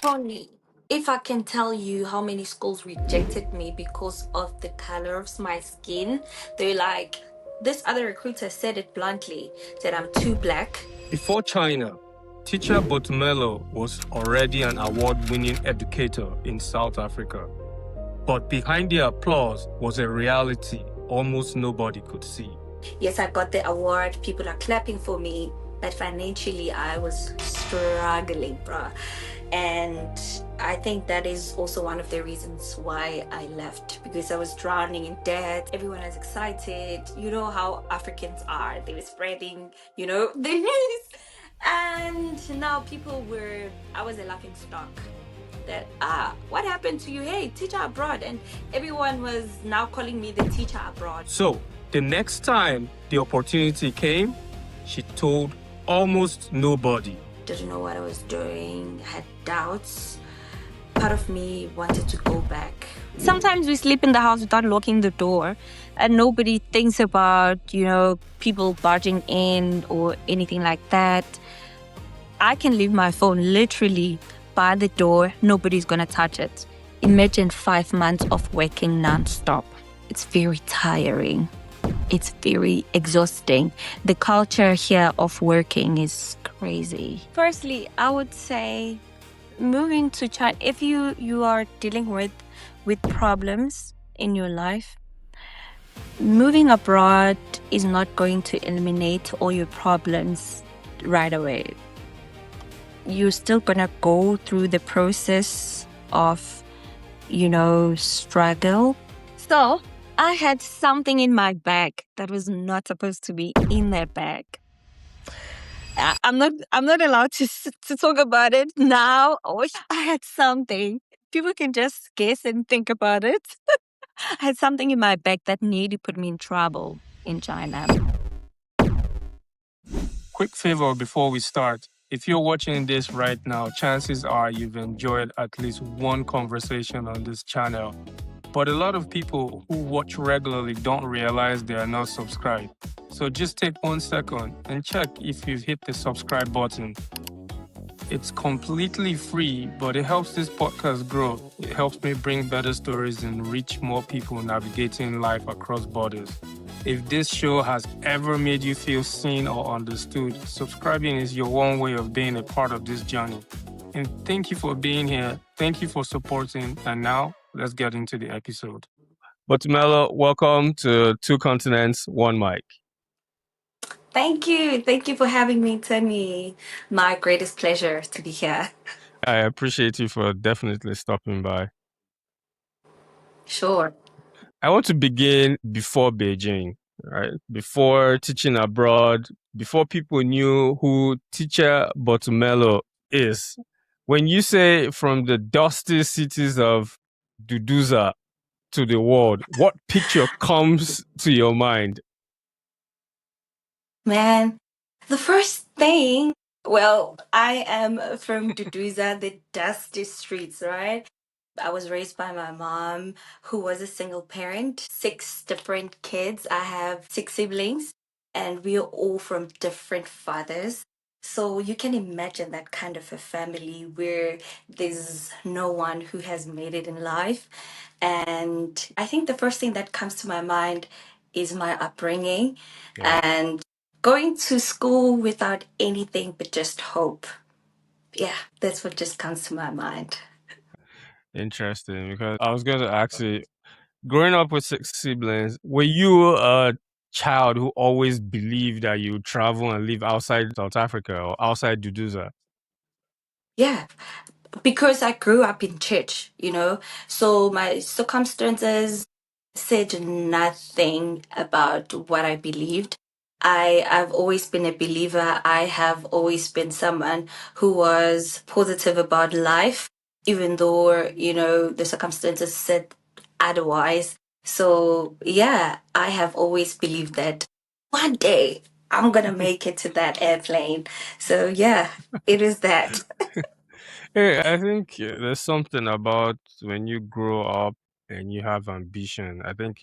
Tony, if I can tell you how many schools rejected me because of the color of my skin, they're like, this other recruiter said it bluntly, that I'm too black. Before China, teacher Boitumelo was already an award-winning educator in South Africa. But behind the applause was a reality almost nobody could see. Yes, I got the award. People are clapping for me. But financially, I was struggling, bruh. And I think that is also one of the reasons why I left, because I was drowning in debt. Everyone was excited. You know how Africans are. They were spreading, the news. And now I was a laughing stock. That, what happened to you? Hey, teacher abroad. And everyone was now calling me the teacher abroad. So, the next time the opportunity came, she told almost nobody. Didn't know what I was doing, had doubts. Part of me wanted to go back. Sometimes we sleep in the house without locking the door, and nobody thinks about, people barging in or anything like that. I can leave my phone literally by the door. Nobody's going to touch it. Imagine 5 months of working nonstop. It's very tiring. It's very exhausting. The culture here of working is crazy. Firstly, I would say moving to China, if you are dealing with problems in your life, moving abroad is not going to eliminate all your problems right away. You're still gonna go through the process of, struggle. So I had something in my bag that was not supposed to be in that bag. I'm not allowed to talk about it now. I wish I had something. People can just guess and think about it. I had something in my bag that nearly put me in trouble in China. Quick favor before we start. If you're watching this right now, chances are you've enjoyed at least one conversation on this channel. But a lot of people who watch regularly don't realize they are not subscribed. So just take 1 second and check if you've hit the subscribe button. It's completely free, but it helps this podcast grow. It helps me bring better stories and reach more people navigating life across borders. If this show has ever made you feel seen or understood, subscribing is your one way of being a part of this journey. And thank you for being here. Thank you for supporting. And now, let's get into the episode. Boitumelo, welcome to Two Continents, One Mic. Thank you. Thank you for having me, Tony. My greatest pleasure to be here. I appreciate you for definitely stopping by. Sure. I want to begin before Beijing, right? Before teaching abroad, before people knew who teacher Boitumelo is. When you say from the dusty cities of Duduza to the world, what picture comes to your mind? Man, the first thing, well, I am from Duduza, the dusty streets, right? I was raised by my mom, who was a single parent, 6 different kids. I have 6 siblings, and we are all from different fathers. So you can imagine that kind of a family where there's no one who has made it in life. And I think the first thing that comes to my mind is my upbringing. Yeah. And going to school without anything but just hope. Yeah, that's what just comes to my mind. Interesting, because I was going to ask you, growing up with 6 siblings, were you a child who always believed that you would travel and live outside South Africa or outside Duduza? Yeah, because I grew up in church. So my circumstances said nothing about what I believed. I've always been a believer. I have always been someone who was positive about life, even though, the circumstances said otherwise. So yeah, I have always believed that one day I'm gonna make it to that airplane. So yeah, it is that. Hey, I think there's something about when you grow up and you have ambition. I think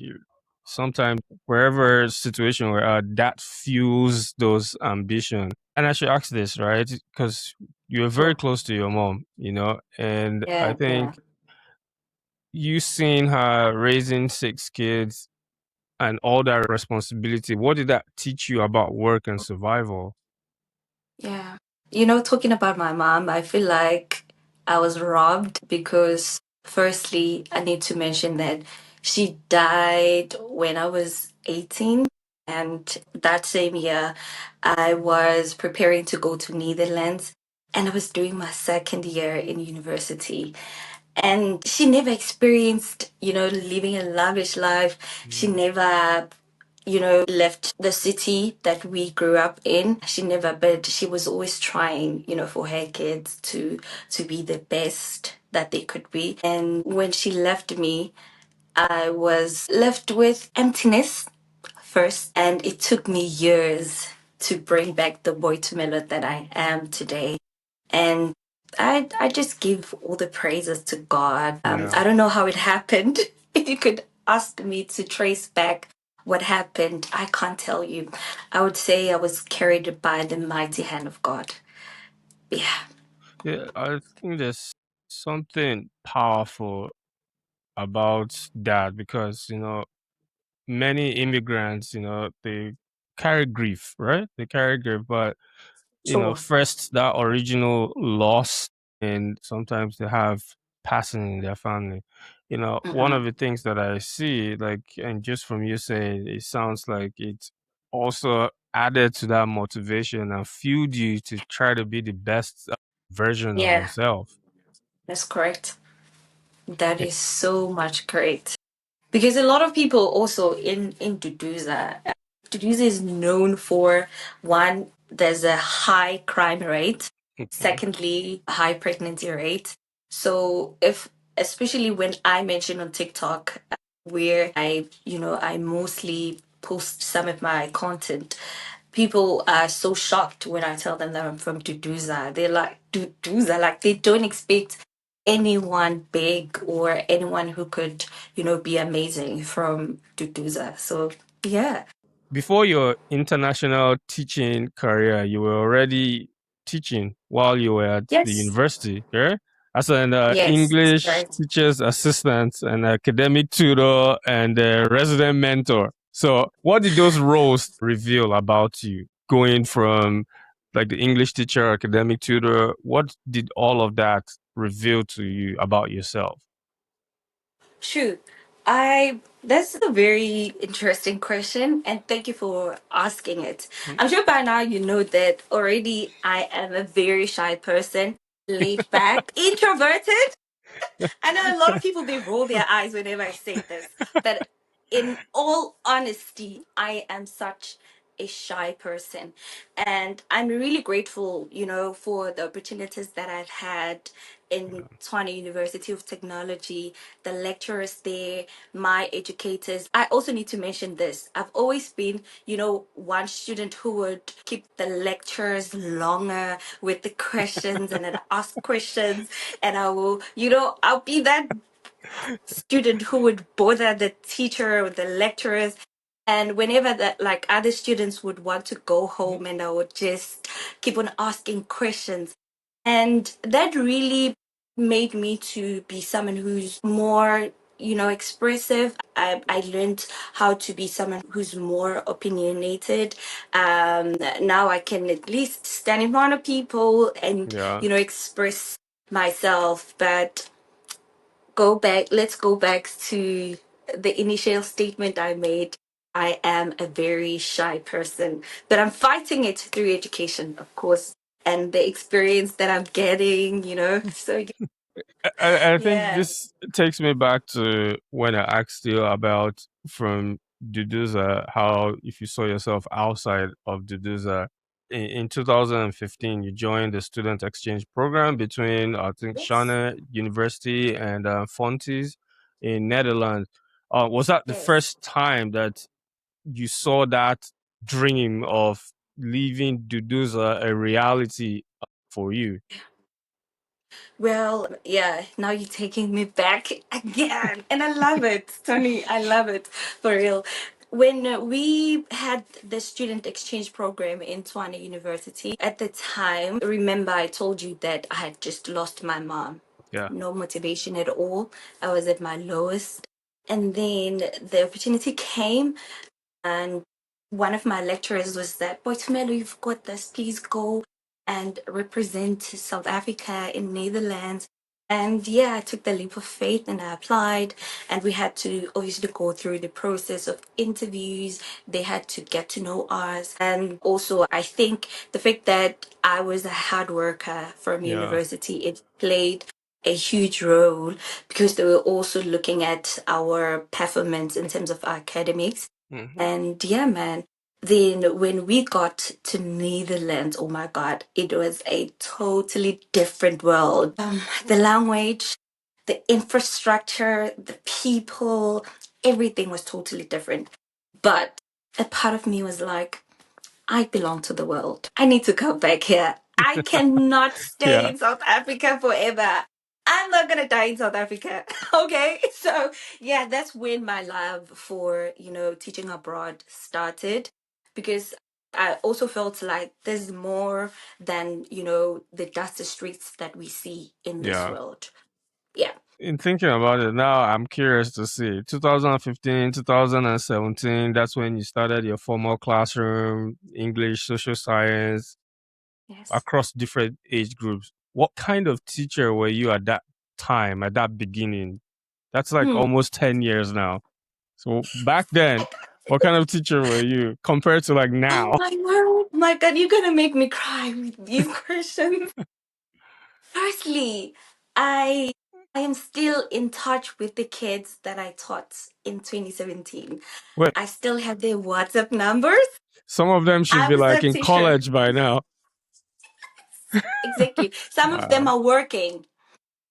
sometimes wherever situation we're at, that fuels those ambition. And I should ask this, right? Because you were very Sure. close to your mom, and I Yeah, yeah. think you seeing her raising six kids and all that responsibility, what did that teach you about work and survival? Yeah. Talking about my mom, I feel like I was robbed because, firstly, I need to mention that she died when I was 18. And that same year, I was preparing to go to Netherlands and I was doing my second year in university. And she never experienced, living a lavish life. She Mm. never left the city that we grew up in. She never, but she was always trying, for her kids to be the best that they could be. And when she left me, I was left with emptiness first, and it took me years to bring back the Boitumelo that I am today. And I just give all the praises to God. Yeah. I don't know how it happened. If you could ask me to trace back what happened, I can't tell you. I would say I was carried by the mighty hand of God. Yeah. Yeah, I think there's something powerful about that because, many immigrants, they carry grief, right? They carry grief, but Sure. first that original loss, and sometimes they have passing in their family. One Mm-mm. of the things that I see, like, and just from you saying, it sounds like it also added to that motivation and fueled you to try to be the best version of Yeah, yourself. that's correct. That is so much correct. Because a lot of people also in Duduza, Duduza is known for one, there's a high crime rate. Okay. Secondly, a high pregnancy rate. So if especially when I mention on TikTok where I mostly post some of my content, people are so shocked when I tell them that I'm from Duduza. They're like, Duduza, like they don't expect anyone big or anyone who could, be amazing from Duduza. So yeah. Before your international teaching career, you were already teaching while you were at the Yes. university, yeah? As an Yes, that's English correct. teacher's assistant, an academic tutor, and a resident mentor. So, what did those roles reveal about you? Going from like the English teacher, academic tutor, what did all of that reveal to you about yourself? Shoot. I That's a very interesting question and thank you for asking it. I'm sure by now you know that already I am a very shy person, laid back, introverted. I know a lot of people they roll their eyes whenever I say this, but in all honesty, I am such a shy person. And I'm really grateful, for the opportunities that I've had in Tshwane University of Technology, the lecturers there, my educators. I also need to mention this. I've always been, one student who would keep the lectures longer with the questions and then ask questions. And I will, I'll be that student who would bother the teacher or the lecturers. And whenever that, like other students would want to go home, and I would just keep on asking questions. And that really made me to be someone who's more, expressive. I learned how to be someone who's more opinionated. Now I can at least stand in front of people and, Yeah. express myself. But let's go back to the initial statement I made. I am a very shy person, but I'm fighting it through education, of course, and the experience that I'm getting, So, I think yeah. this takes me back to when I asked you about from Duduza, how if you saw yourself outside of Duduza. In 2015, you joined the student exchange program between, I think, Yes. Shana University and Fontes in Netherlands. Was that the Yes. first time that you saw that dream of leaving Duduza a reality for you? Well, yeah, now you're taking me back again. And I love it, Tony. I love it for real. When we had the student exchange program in Tshwane University, at the time, remember I told you that I had just lost my mom. Yeah. No motivation at all. I was at my lowest. And then the opportunity came, and one of my lecturers was that, Boitumelo, you've got this, please go and represent South Africa in Netherlands. And yeah, I took the leap of faith and I applied. And we had to obviously go through the process of interviews. They had to get to know us. And also, I think the fact that I was a hard worker from Yeah. university, it played a huge role because they were also looking at our performance in terms of academics. Hmm. And yeah, man. Then when we got to Netherlands, oh my God, it was a totally different world. The language, the infrastructure, the people, everything was totally different. But a part of me was like, I belong to the world. I need to come back here. I cannot stay Yeah. in South Africa forever. I'm not gonna die in South Africa. Okay. So yeah, that's when my love for, teaching abroad started because I also felt like there's more than, the dusty streets that we see in this Yeah. world. Yeah. In thinking about it now, I'm curious to see 2015, 2017. That's when you started your formal classroom, English, social science, Yes. across different age groups. What kind of teacher were you at that time, at that beginning? That's like Hmm. almost 10 years now. So back then, what kind of teacher were you compared to like Oh now? my word. My God, you're gonna make me cry with these questions. Firstly, I I am still in touch with the kids that I taught in 2017. Well, I still have their WhatsApp numbers. some of them should I be was like that in teacher. college by now. Exactly. Some of them Wow. are working.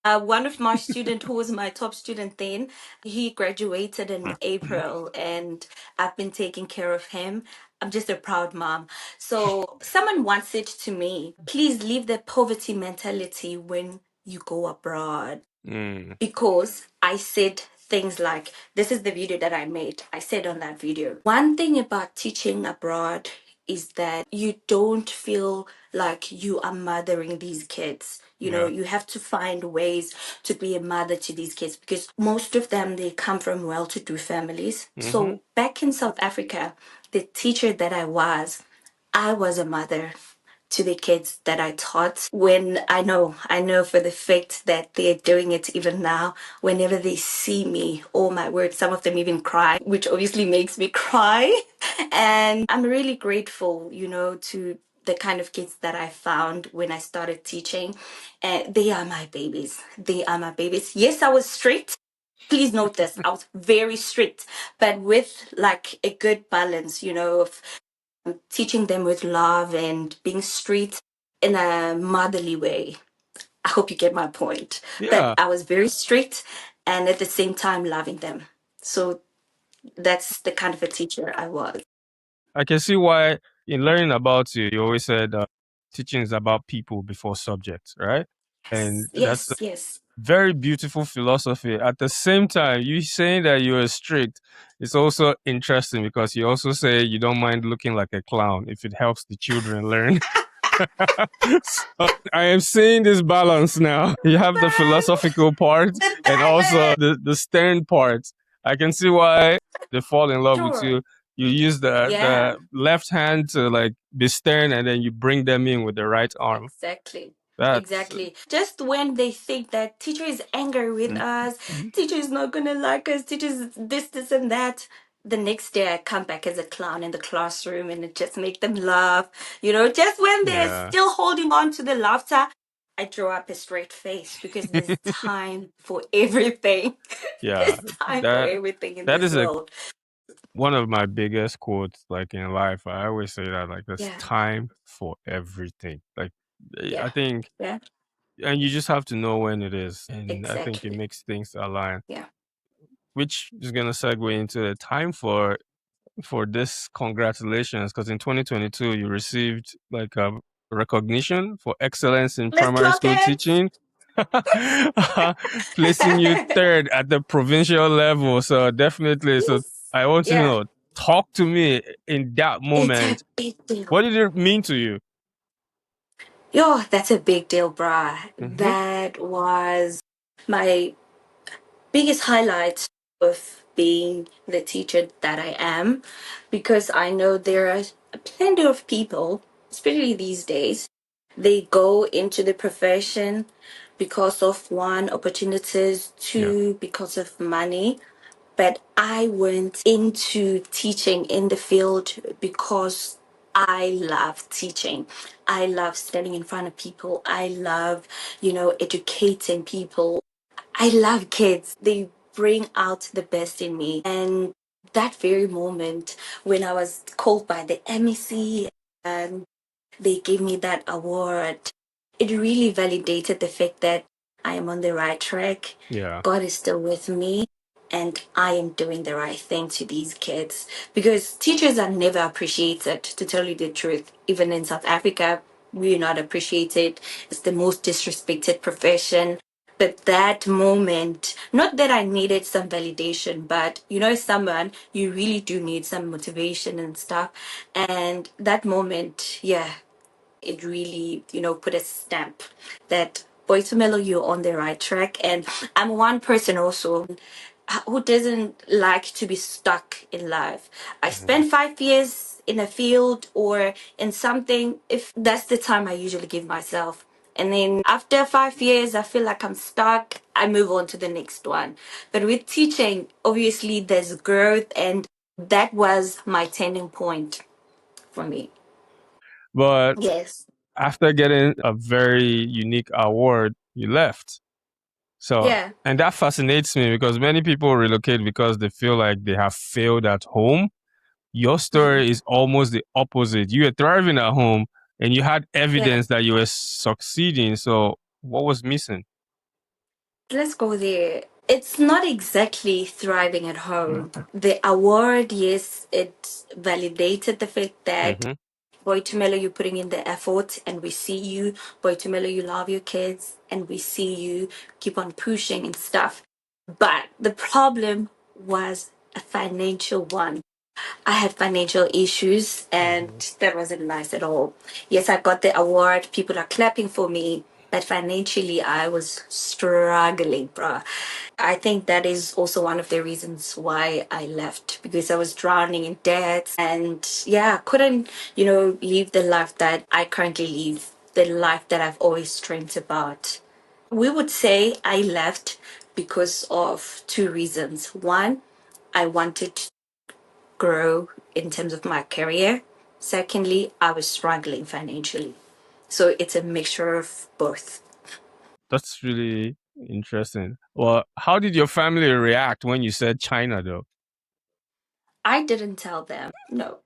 One of my student who was my top student then, he graduated in April and I've been taking care of him. I'm just a proud mom. So someone once said to me, please leave the poverty mentality when you go abroad. Mm, Because I said things like, this is the video that I made. I said on that video, one thing about teaching abroad is that you don't feel like you are mothering these kids. yeah. You have to find ways to be a mother to these kids because most of them, they come from well to do families. Mm-hmm. So back in South Africa, the teacher that I was a mother to the kids that I taught. When I know for the fact that they're doing it even now, whenever they see me, oh my word, some of them even cry, which obviously makes me cry. And I'm really grateful, to the kind of kids that I found when I started teaching. And they are my babies. They are my babies. Yes, I was strict. Please note this. I was very strict, but with like a good balance, of teaching them with love and being street in a motherly way. I hope you get my point. That Yeah. I was very strict and at the same time loving them. So that's the kind of a teacher I was. I can see why in learning about you always said teaching is about people before subjects, right? And Yes, that's a yes, yes. very beautiful philosophy. At the same time, you saying that you are strict is also interesting because you also say you don't mind looking like a clown if it helps the children learn. So I am seeing this balance now. You have the philosophical part The and also balance. the stern part. I can see why they fall in love with Sure. you. You use Yeah. the left hand to like be stern and then you bring them in with the right arm. Exactly. That's Exactly. Just when they think that teacher is angry with us, Mhm. teacher is not gonna like us, teacher is this, and that. The next day I come back as a clown in the classroom and it just make them laugh. Just when they're Yeah. still holding on to the laughter, I draw up a straight face because there's time for everything. Yeah. There's time for That everything in that this is a world. one of my biggest quotes like in life. I always say that like there's Yeah. time for everything. Like Yeah. I think Yeah. and you just have to know when it is. And I think it Exactly. makes things align. Yeah. Which is gonna segue into the time for this congratulations, because in 2022 you received like a recognition for excellence in Let's primary clock school it. teaching. Placing you third at the provincial level. So definitely, so Yes. I want to Yeah. know. Talk to me in that It's a moment. big deal. What did it mean to you? Yo, that's a big deal, bruh. Mm-hmm. That was my biggest highlight of being the teacher that I am, because I know there are plenty of people, especially these days, they go into the profession because of one, opportunities, Yeah. two, because of money. But I went into teaching in the field because I love teaching. I love standing in front of people. I love, educating people. I love kids. They bring out the best in me. And that very moment when I was called by the MEC and they gave me that award, it really validated the fact that I am on the right track. Yeah. God is still with me, and I am doing the right thing to these kids. Because teachers are never appreciated, to tell you the truth. Even in South Africa, we're not appreciated. It's the most disrespected profession. But that moment, not that I needed some validation, but someone, you really do need some motivation and stuff. And that moment, yeah, it really, put a stamp that Boitumelo, you're on the right track. And I'm one person also who doesn't like to be stuck in life. I Mhm. spend 5 years in a field or in something, if that's the time I usually give myself. And then after 5 years, I feel like I'm stuck. I move on to the next one. But with teaching, obviously, there's growth, and that was my turning point for me. But Yes. after getting a very unique award, you left. So, Yeah. and that fascinates me because many people relocate because they feel like they have failed at home. Your Mhm. story is almost the opposite. You were thriving at home and you had Yeah. evidence that you were succeeding. So, what was missing? Let's go there. It's not exactly thriving at home. The award, yes, it validated the fact that Mm-hmm. Boitumelo, you're putting in the effort and we see you. Boitumelo, you love your kids and we see you keep on pushing and stuff. But the problem was a financial one. I had financial issues and Mm-hmm. that wasn't nice at all. Yes, I got the award. People are clapping for me. But financially, I was struggling, bruh. I think that is also one of the reasons why I left, because I was drowning in debt and yeah, couldn't, live the life that I currently live, the life that I've always dreamt about. We would say I left because of two reasons. One, I wanted to grow in terms of my career. Secondly, I was struggling financially. So it's a mixture of both. That's really interesting. Well, how did your family react when you said China, though? I didn't tell them. No,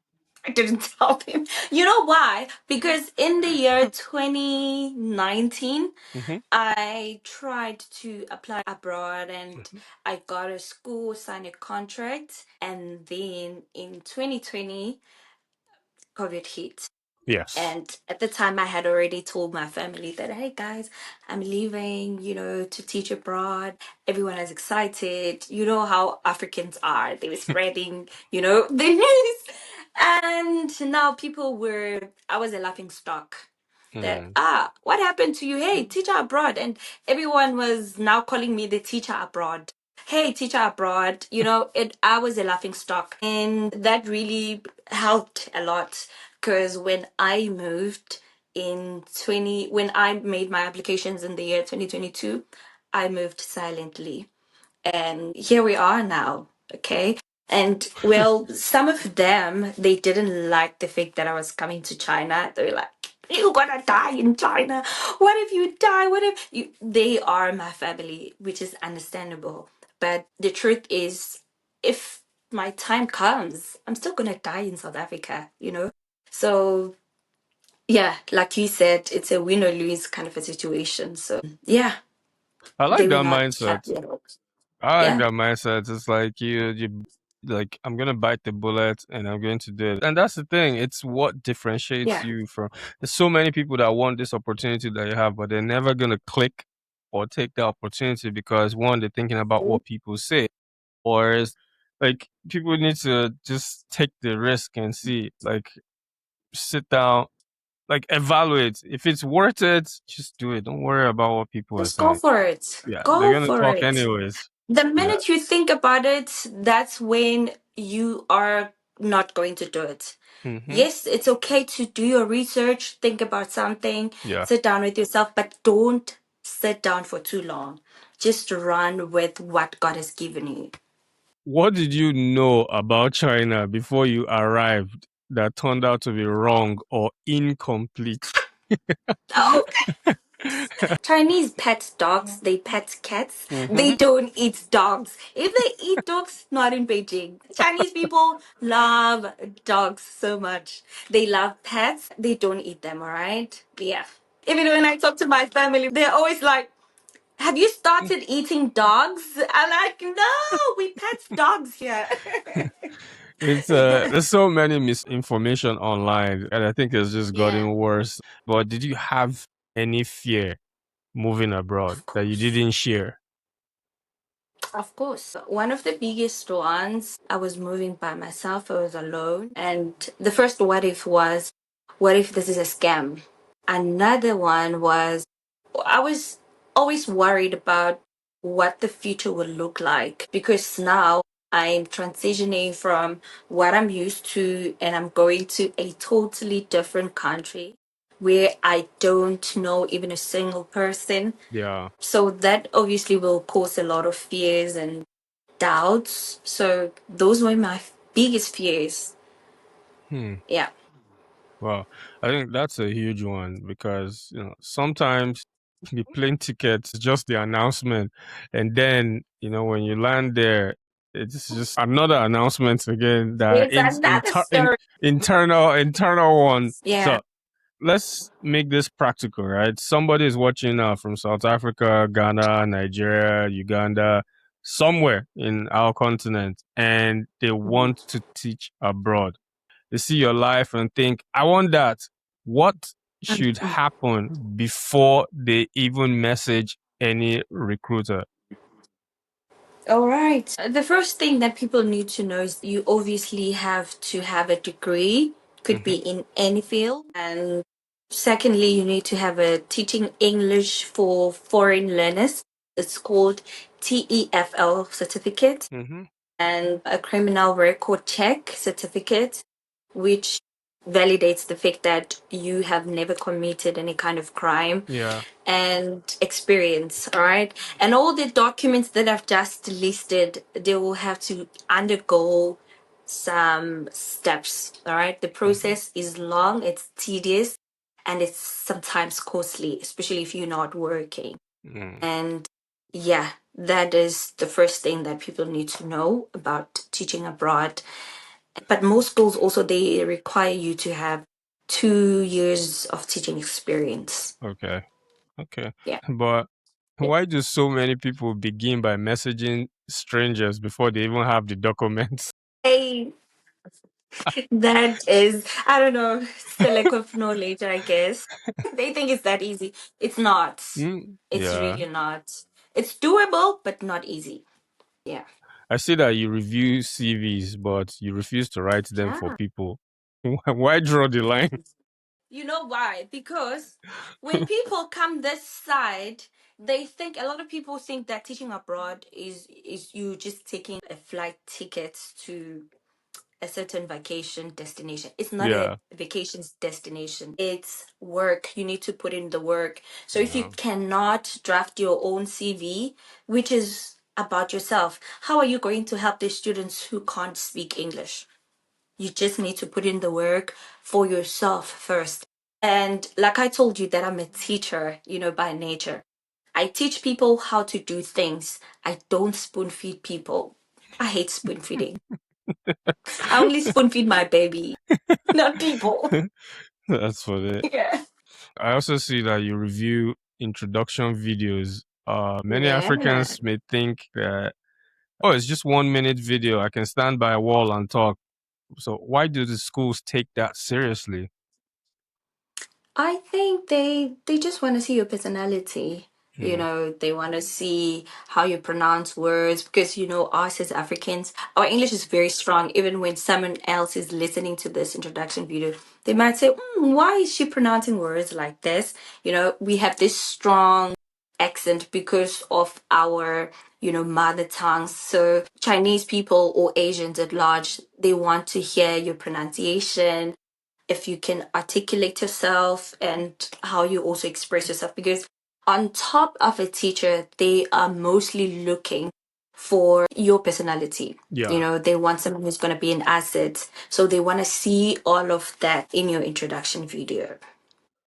I didn't tell them. You know why? Because in the year 2019, Mm-hmm. I tried to apply abroad and I got a school, signed a contract. And then in 2020, COVID hit. Yes. And at the time, I had already told my family that, hey guys, I'm leaving, to teach abroad. Everyone is excited. You know how Africans are. They were spreading, the news. And now I was a laughing stock that, Mm. what happened to you? Hey, teacher abroad. And everyone was now calling me the teacher abroad. Hey, teacher abroad. I was a laughing stock. And that really helped a lot because when I moved when I made my applications in the year 2022, I moved silently. And here we are now. Okay. And well, some of them, they didn't like the fact that I was coming to China. They were like, you're gonna die in China. What if you die? What if you? They are my family, which is understandable. But the truth is, if my time comes, I'm still gonna die in South Africa. So yeah, like you said, it's a win or lose kind of a situation. So yeah, I like they were that not mindset. happy at all. I like Yeah, that mindset. It's like like I'm gonna bite the bullet and I'm going to do it. And that's the thing. It's what differentiates yeah. you from. There's so many people that want this opportunity that you have, but they're never gonna click or take the opportunity because one, they're thinking about what people say, or Like people need to just take the risk and see, like sit down, like evaluate. If it's worth it, just do it. Don't worry about what people are Just go saying. for it. Yeah, they're Go gonna for talk it. anyways. The Yeah. minute you think about it, that's when you are not going to do it. Mm-hmm. Yes, it's okay to do your research, think about something, Yeah. sit down with yourself, but don't sit down for too long. Just run with what God has given you. What did you know about China before you arrived that turned out to be wrong or incomplete? Oh, Chinese pet dogs, they pet cats. They Mm-hmm. don't eat dogs. If they eat dogs, not in Beijing. Chinese people love dogs so much. They love pets. They don't eat them, all right? Yeah. Even when I talk to my family, they're always like, have you started eating dogs? I'm like, no, we pet dogs here. It's there's so many misinformation online, and I think it's just Yeah, gotten worse. But did you have any fear moving abroad of that you course. didn't share? Of course. One of the biggest ones, I was moving by myself, I was alone. And the first what if was, what if this is a scam? Another one was, I was always worried about what the future will look like because now I'm transitioning from what I'm used to and I'm going to a totally different country where I don't know even a single person. Yeah. So that obviously will cause a lot of fears and doubts. So those were my biggest fears. Hmm. Yeah. Well, I think that's a huge one because sometimes the plane tickets is just the announcement, and then when you land there, it's just another announcement again that It's another story. internal one. Yeah. So let's make this practical, right? Somebody is watching from South Africa, Ghana, Nigeria, Uganda, somewhere in our continent, and they Mhm. want to teach abroad. They see your life and think, I want that. What should happen before they even message any recruiter? All right. The first thing that people need to know is you obviously have to have a degree, could be Hmm. in any field. And secondly, you need to have a teaching English for foreign learners. It's called TEFL certificate Hmm. and a criminal record check certificate, which validates the fact that you have never committed any kind of crime Yeah. and experience, all right? And all the documents that I've just listed, they will have to undergo some steps, all right? The Hmm. process is long, it's tedious, and it's sometimes costly, especially if you're not working. Mm. And yeah, that is the first thing that people need to know about teaching abroad. But most schools also they require you to have 2 years of teaching experience. Okay. Okay. Yeah. But why do so many people begin by messaging strangers before they even have the documents? Hey, that is, I don't know, it's the lack of knowledge, I guess. They think it's that easy. It's not. Mm, It's yeah. really not. It's doable, but not easy. Yeah. I see that you review CVs, but you refuse to write them for Yeah. people. Why draw the line? You know why? Because when people come this side, they think a lot of people think that teaching abroad is you just taking a flight ticket to a certain vacation destination. It's not a Yeah. vacation destination. It's work. You need to put in the work. So if you Yeah. cannot draft your own CV, which is about yourself, how are you going to help the students who can't speak English? You just need to put in the work for yourself first. And like I told you that I'm a teacher, by nature. I teach people how to do things. I don't spoon feed people. I hate spoon feeding. I only spoon feed my baby, not people. That's funny. Yeah. I also see that you review introduction videos. Many Yeah. Africans may think that, oh, it's just 1 minute video. I can stand by a wall and talk. So why do the schools take that seriously? I think they just want to see your personality. You know, they want to see how you pronounce words because, you know, us as Africans, our English is very strong. Even when someone else is listening to this introduction video, they might say, why is she pronouncing words like this? You know, we have this strong accent because of our, you know, mother tongues. So Chinese people or Asians at large, they want to hear your pronunciation, if you can articulate yourself and how you also express yourself, because on top of a teacher they are mostly looking for your personality. You Yeah. know, they want someone who's going to be an asset, so they want to see all of that in your introduction video.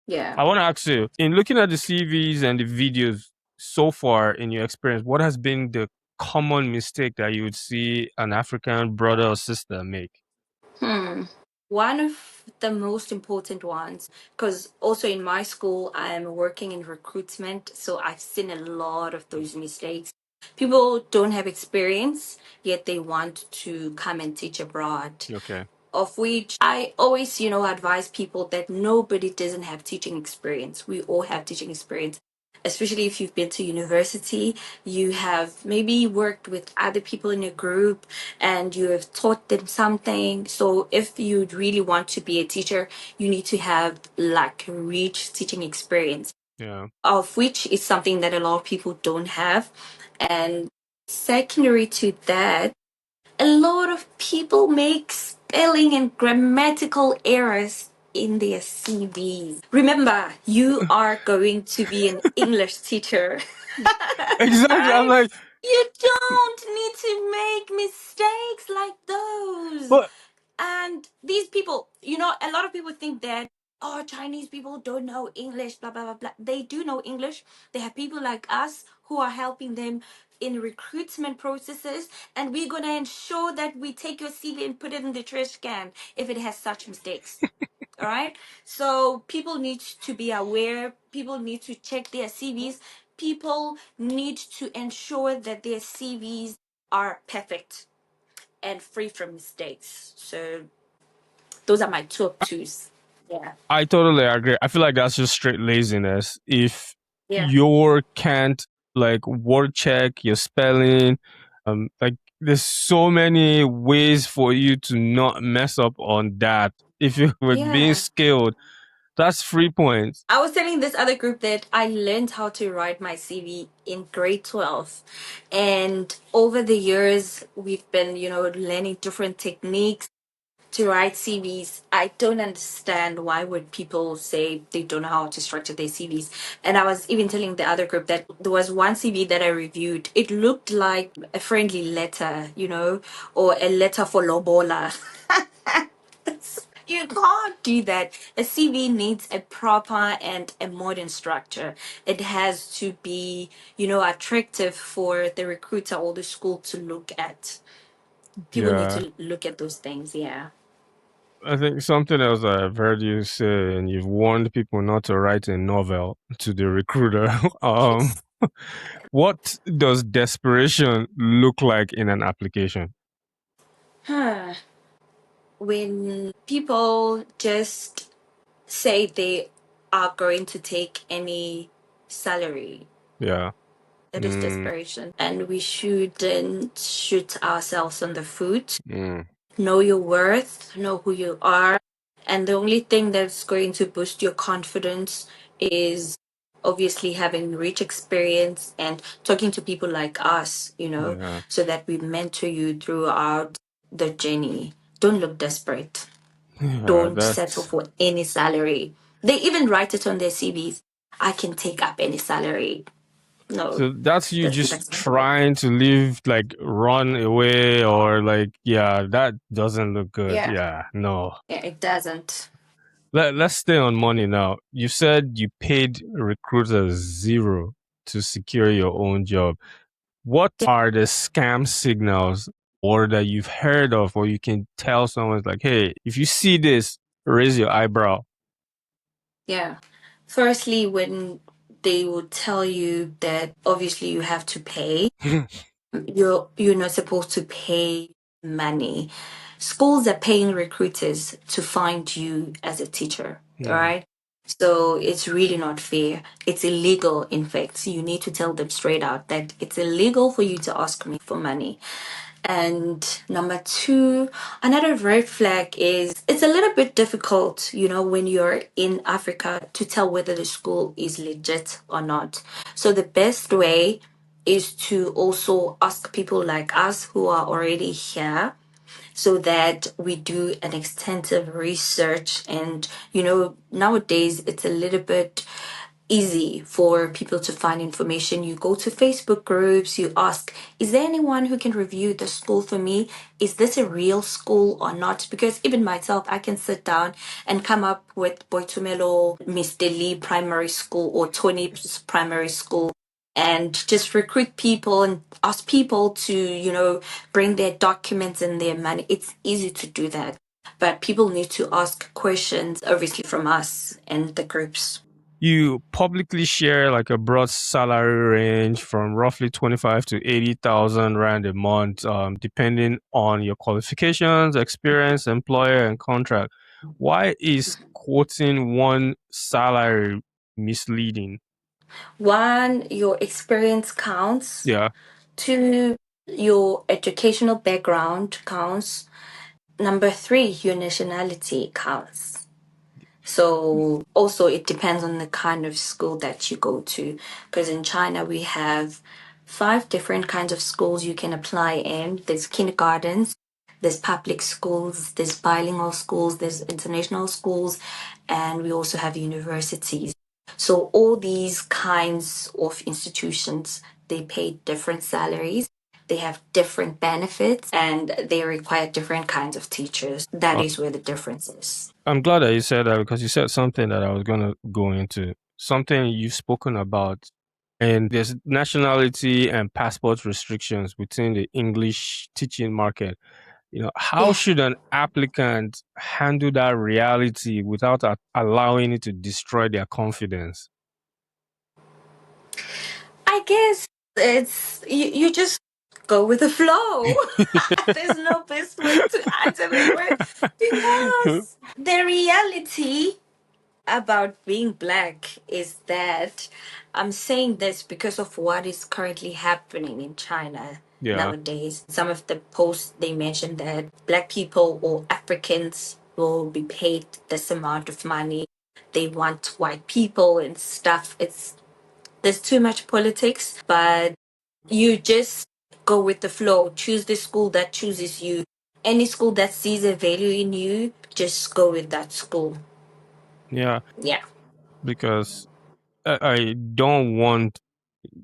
Yeah. I want to ask you, in looking at the CVs and the videos so far in your experience, what has been the common mistake that you would see an African brother or sister make? One of the most important ones, because also in my school, I'm working in recruitment, so I've seen a lot of those mistakes. People don't have experience, yet they want to come and teach abroad, Okay. of which I always, you know, advise people that nobody doesn't have teaching experience. We all have teaching experience. Especially if you've been to university, you have maybe worked with other people in a group and you have taught them something. So if you really want to be a teacher, you need to have like rich teaching experience, Yeah. of which is something that a lot of people don't have. And secondary to that, a lot of people make spelling and grammatical errors in their CVs. Remember, you are going to be an English teacher. Exactly. I'm Right? like, You don't need to make mistakes like those. but And these people, you know, a lot of people think that, oh, Chinese people don't know English, blah, blah, blah, blah. They do know English. They have people like us who are helping them in recruitment processes. And we're going to ensure that we take your CV and put it in the trash can if it has such mistakes. All right. So people need to be aware. People need to check their CVs. People need to ensure that their CVs are perfect and free from mistakes. So those are my top twos. Yeah. I totally agree. I feel like that's just straight laziness. If Yeah. you can't like word check your spelling, like there's so many ways for you to not mess up on that. If you were being Yeah. skilled, that's 3 points. I was telling this other group that I learned how to write my CV in grade 12. And over the years, we've been, you know, learning different techniques to write CVs. I don't understand why would people say they don't know how to structure their CVs. And I was even telling the other group that there was one CV that I reviewed. It looked like a friendly letter, you know, or a letter for Lobola. You can't do that. A CV needs a proper and a modern structure. It has to be, you know, attractive for the recruiter or the school to look at. People need Yeah. to look at those things, yeah. I think something else I've heard you say, and you've warned people not to write a novel to the recruiter. What does desperation look like in an application? Huh. When people just say they are going to take any salary, Yeah. that is Mm, desperation. And we shouldn't shoot ourselves on the foot. mm, Know your worth, know who you are. And the only thing that's going to boost your confidence is obviously having rich experience and talking to people like us, you know, yeah. so that we mentor you throughout the journey. Don't look desperate. Yeah, Don't settle that's for any salary. They even write it on their CVs. I can take up any salary. No, so that's you just that's not gonna work. trying to live like run away or like yeah, that doesn't look good. Yeah, Yeah, no. yeah, it doesn't. Let's stay on money now. You said you paid recruiters zero to secure your own job. What are the scam signals or that you've heard of or you can tell someone like, hey, if you see this, raise your eyebrow? Yeah. Firstly, when they will tell you that obviously you have to pay, you're not supposed to pay money. Schools are paying recruiters to find you as a teacher, all Hmm. right? So it's really not fair. It's illegal, in fact. So you need to tell them straight out that it's illegal for you to ask me for money. And number two, another red flag is it's a little bit difficult, when you're in Africa to tell whether the school is legit or not. So the best way is to also ask people like us who are already here so that we do an extensive research. And nowadays it's a little bit easy for people to find information. You go to Facebook groups, you ask, is there anyone who can review the school for me? Is this a real school or not? Because even myself, I can sit down and come up with Boitumelo, Mr. Lee Primary School or Tony's Primary School and just recruit people and ask people to, bring their documents and their money. It's easy to do that. But people need to ask questions, obviously, from us and the groups. You publicly share like a broad salary range from roughly 25 to 80,000 rand a month, depending on your qualifications, experience, employer, and contract. Why is quoting one salary misleading? One, your experience counts. Yeah. Two, your educational background counts. Number three, your nationality counts. So also it depends on the kind of school that you go to. Because in China we have 5 different kinds of schools you can apply in. There's kindergartens, there's public schools, there's bilingual schools, there's international schools, and we also have universities. So all these kinds of institutions, they pay different salaries. They have different benefits and they require different kinds of teachers. That Uh, is where the difference is. I'm glad that you said that because you said something that I was going to go into, something you've spoken about. And there's nationality and passport restrictions within the English teaching market. How Yeah. should an applicant handle that reality without allowing it to destroy their confidence? I guess it's you just go with the flow. There's no best way to answer that word because the reality about being black is that I'm saying this because of what is currently happening in China Yeah, nowadays. Some of the posts they mentioned that black people or Africans will be paid this amount of money. They want white people and stuff. There's too much politics, but you just go with the flow. Choose the school that chooses you. Any school that sees a value in you, just go with that school. yeah, Yeah. because I don't want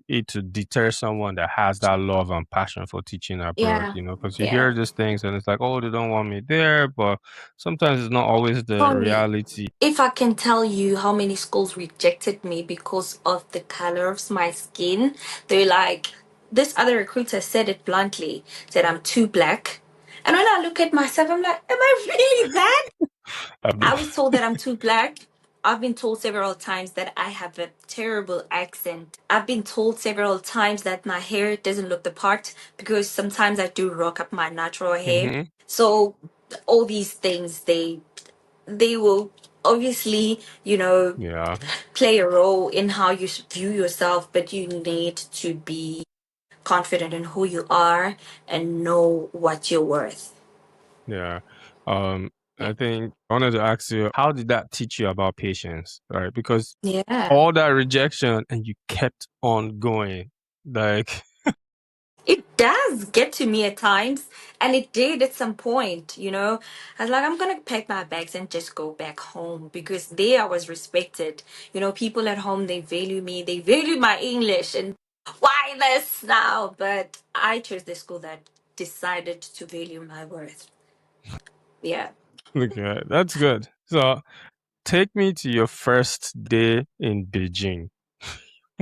it to deter someone that has that love and passion for teaching abroad, Yeah. because you Yeah. hear these things and it's like, oh, they don't want me there, but sometimes it's not always the Tony, reality. if I can tell you how many schools rejected me because of the color of my skin, they're like, this other recruiter said it bluntly, said I'm too black. And when I look at myself, I'm like, am I really that? I've been- I was told that I'm too black. I've been told several times that I have a terrible accent. I've been told several times that my hair doesn't look the part because sometimes I do rock up my natural hair. Mhm. So all these things they will obviously, Yeah, play a role in how you view yourself, but you need to be confident in who you are and know what you're worth. yeah. Yeah. I think I wanted to ask you, how did that teach you about patience, right? Because Yeah. all that rejection and you kept on going. Like, It does get to me at times, and it did at some point, I was like, I'm gonna pack my bags and just go back home because there I was respected. People at home, they value me, they value my English, and why this now? But I chose the school that decided to value my worth. Yeah. okay, that's good. So, take me to your first day in Beijing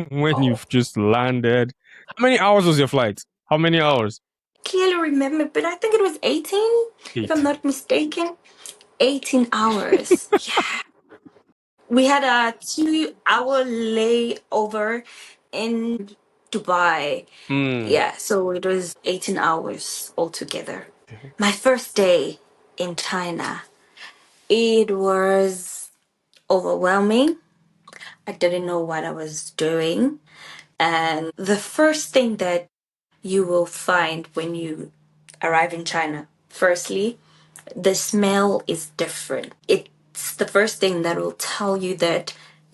when Oh, you've just landed. How many hours was your flight? How many hours? clearly remember, but I think it was 18, if I'm 8. not mistaken. 18 hours. Yeah. We had a 2 hour layover in Dubai. Mm. Yeah, so it was 18 hours altogether. My first day in China, it was overwhelming. I didn't know what I was doing. And the first thing that you will find when you arrive in China, firstly, the smell is different. It's the first thing that will tell you that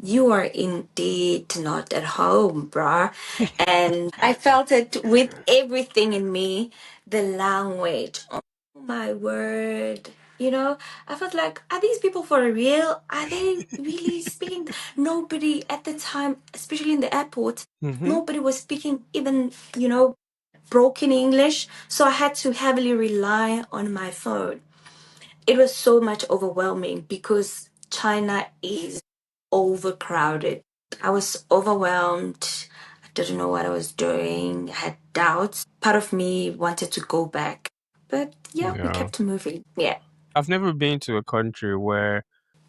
you are indeed not at home, bruh. And I felt it with everything in me. The language. Oh my word. I felt like, are these people for real? Are they really speaking? Nobody at the time, especially in the airport, nobody was speaking even, broken English. So I had to heavily rely on my phone. It was so much overwhelming because China is overcrowded. I was overwhelmed. I didn't know what I was doing. I had doubts. Part of me wanted to go back. But yeah, we Yeah. kept moving. Yeah. I've never been to a country where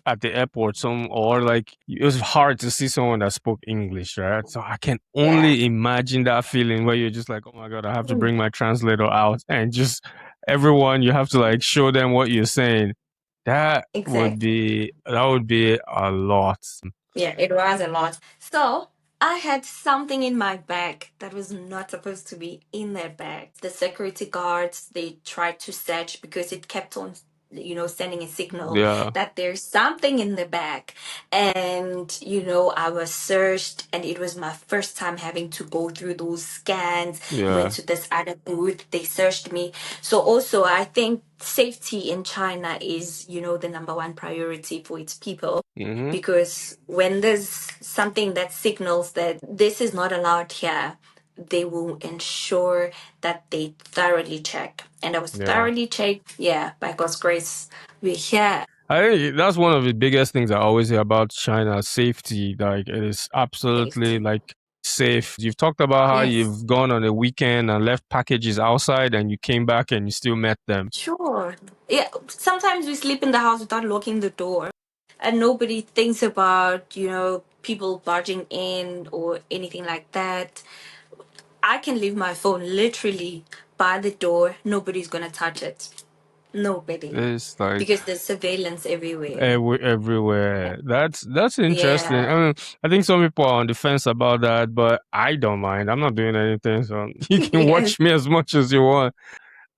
at the airport or like it was hard to see someone that spoke English, right? So I can Yeah. only imagine that feeling where you're just like, oh my God, I have to Mm, bring my translator out and just everyone you have to like show them what you're saying. exactly. That would be a lot. Yeah, it was a lot. So I had something in my bag that was not supposed to be in their bag. The security guards, they tried to search because it kept on, sending a signal Yeah, that there's something in the bag. And, I was searched and it was my first time having to go through those scans. Went yeah. to this other booth, they searched me. So also I think safety in China is, the number one priority for its people Mm-hmm. because when there's something that signals that this is not allowed here, they will ensure that they thoroughly check. And I was Yeah. thoroughly checked. Yeah, by God's grace, we're here. I think that's one of the biggest things I always hear about China, safety. Like it is absolutely Safety. like safe. You've talked about how Yes. you've gone on a weekend and left packages outside and you came back and you still met them. Sure. Yeah, sometimes we sleep in the house without locking the door, and nobody thinks about, people barging in or anything like that. I can leave my phone literally by the door. Nobody's going to touch it. Nobody. It's like Because there's surveillance everywhere. everywhere. That's interesting. Yeah. I mean, I think some people are on the fence about that, but I don't mind. I'm not doing anything, so you can Yes. watch me as much as you want.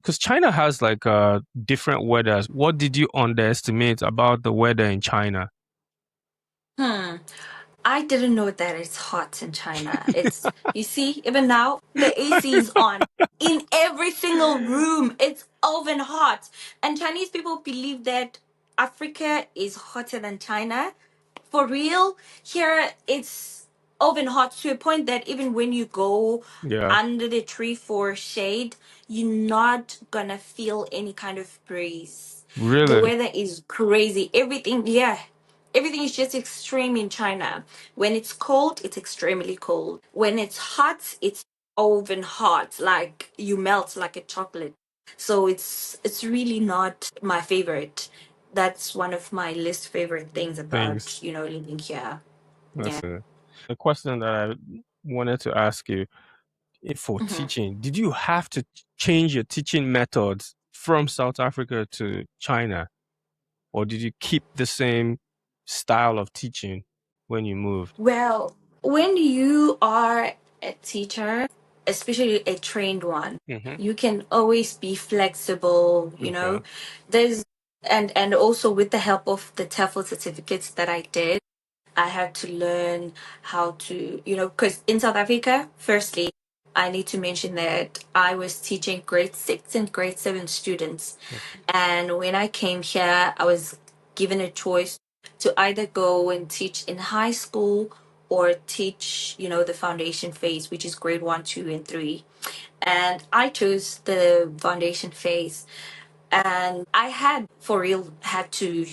Because China has like different weathers. What did you underestimate about the weather in China? Hmm. I didn't know that it's hot in China. You see, even now, the AC is on in every single room. It's oven hot. And Chinese people believe that Africa is hotter than China. For real, here it's oven hot to a point that even when you go Yeah, under the tree for shade, you're not gonna feel any kind of breeze. The really. weather is crazy. Everything, yeah, everything is just extreme in China. When it's cold, it's extremely cold. When it's hot, it's oven hot, like you melt like a chocolate. So it's really not my favorite. That's one of my least favorite things Things. about, living here. Yeah. That's a question that I wanted to ask you. For Mhm. teaching, did you have to change your teaching methods from South Africa to China, or did you keep the same style of teaching when you moved? Well, when you are a teacher, especially a trained one, Hmm. you can always be flexible, Okay. There's and also with the help of the TEFL certificates that I did, I had to learn how to, because in South Africa, firstly, I need to mention that I was teaching grade 6 and grade 7 students. And when I came here, I was given a choice to either go and teach in high school or teach, the foundation phase, which is grade 1, 2, and 3. And I chose the foundation phase. And I had, for real, had to,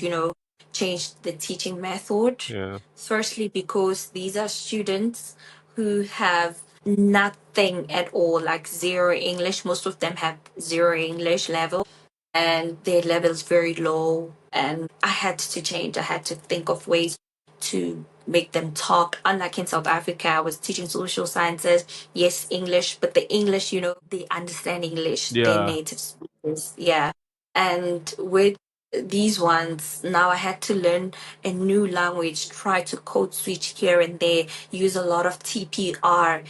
change the teaching method. Yeah. Firstly, because these are students who have nothing at all, like zero English. Most of them have zero English level and their level is very low. And I had to change. I had to think of ways to make them talk. Unlike in South Africa, I was teaching social sciences, yes, English, but the English, they understand English, they're Yeah. native speakers. Yeah. And with these ones, now I had to learn a new language, try to code switch here and there, use a lot of TPR,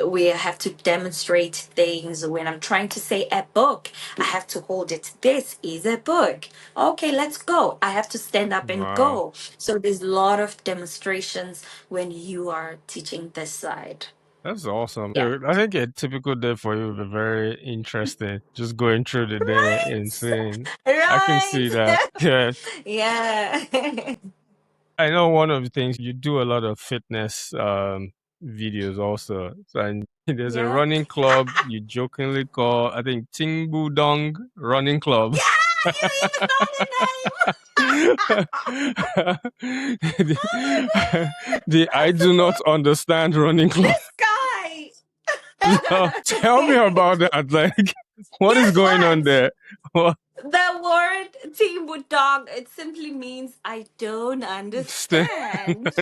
where I have to demonstrate things. When I'm trying to say a book, I have to hold it. This is a book. Okay, let's go. I have to stand up and Wow. go. So there's a lot of demonstrations when you are teaching this side. That's awesome. Yeah. Yeah, I think a typical day for you would be very interesting. Just going through the day and saying, I can Right. see that. Yeah. Yeah. I know one of the things you do a lot of fitness videos also. So there's a Yeah. running club you jokingly call, I think, Ting Dong Running Club. Yeah, you even know the name. the I do not understand running club. This guy. So tell me about that. Like, what is Guess going on what? there? What? The word Timbu dog, it simply means I don't understand.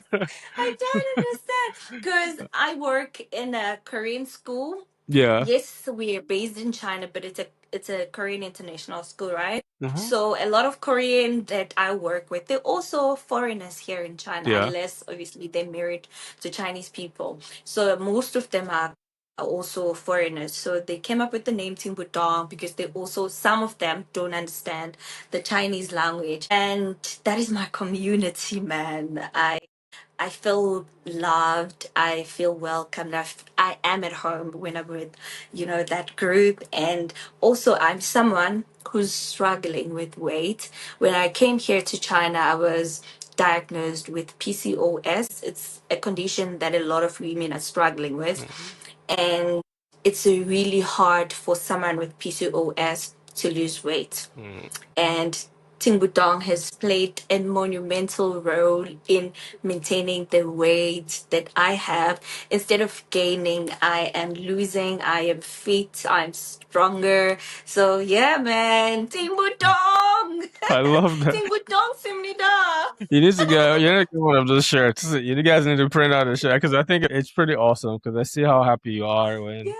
I don't understand. Because I work in a Korean school. Yeah. Yes, we're based in China, but it's a Korean international school, right? Uh-huh. So a lot of Korean that I work with, they're also foreigners here in China, Yeah. unless obviously they're married to Chinese people. So most of them are also foreigners. So they came up with the name Timbudong because they also, some of them don't understand the Chinese language. And that is my community, man. I feel loved. I feel welcomed. I am at home when I'm with, that group. And also, I'm someone who's struggling with weight. When I came here to China, I was diagnosed with PCOS. It's a condition that a lot of women are struggling with. Mm, And it's really hard for someone with PCOS to lose weight. mm, And Tingbudong has played a monumental role in maintaining the weight that I have. Instead of gaining, I am losing. I am fit. I'm stronger. So yeah, man. Tingbudong! I love that. Tingbudong simnida! You need to get one of those shirts. You guys need to print out a shirt because I think it's pretty awesome because I see how happy you are when Yeah,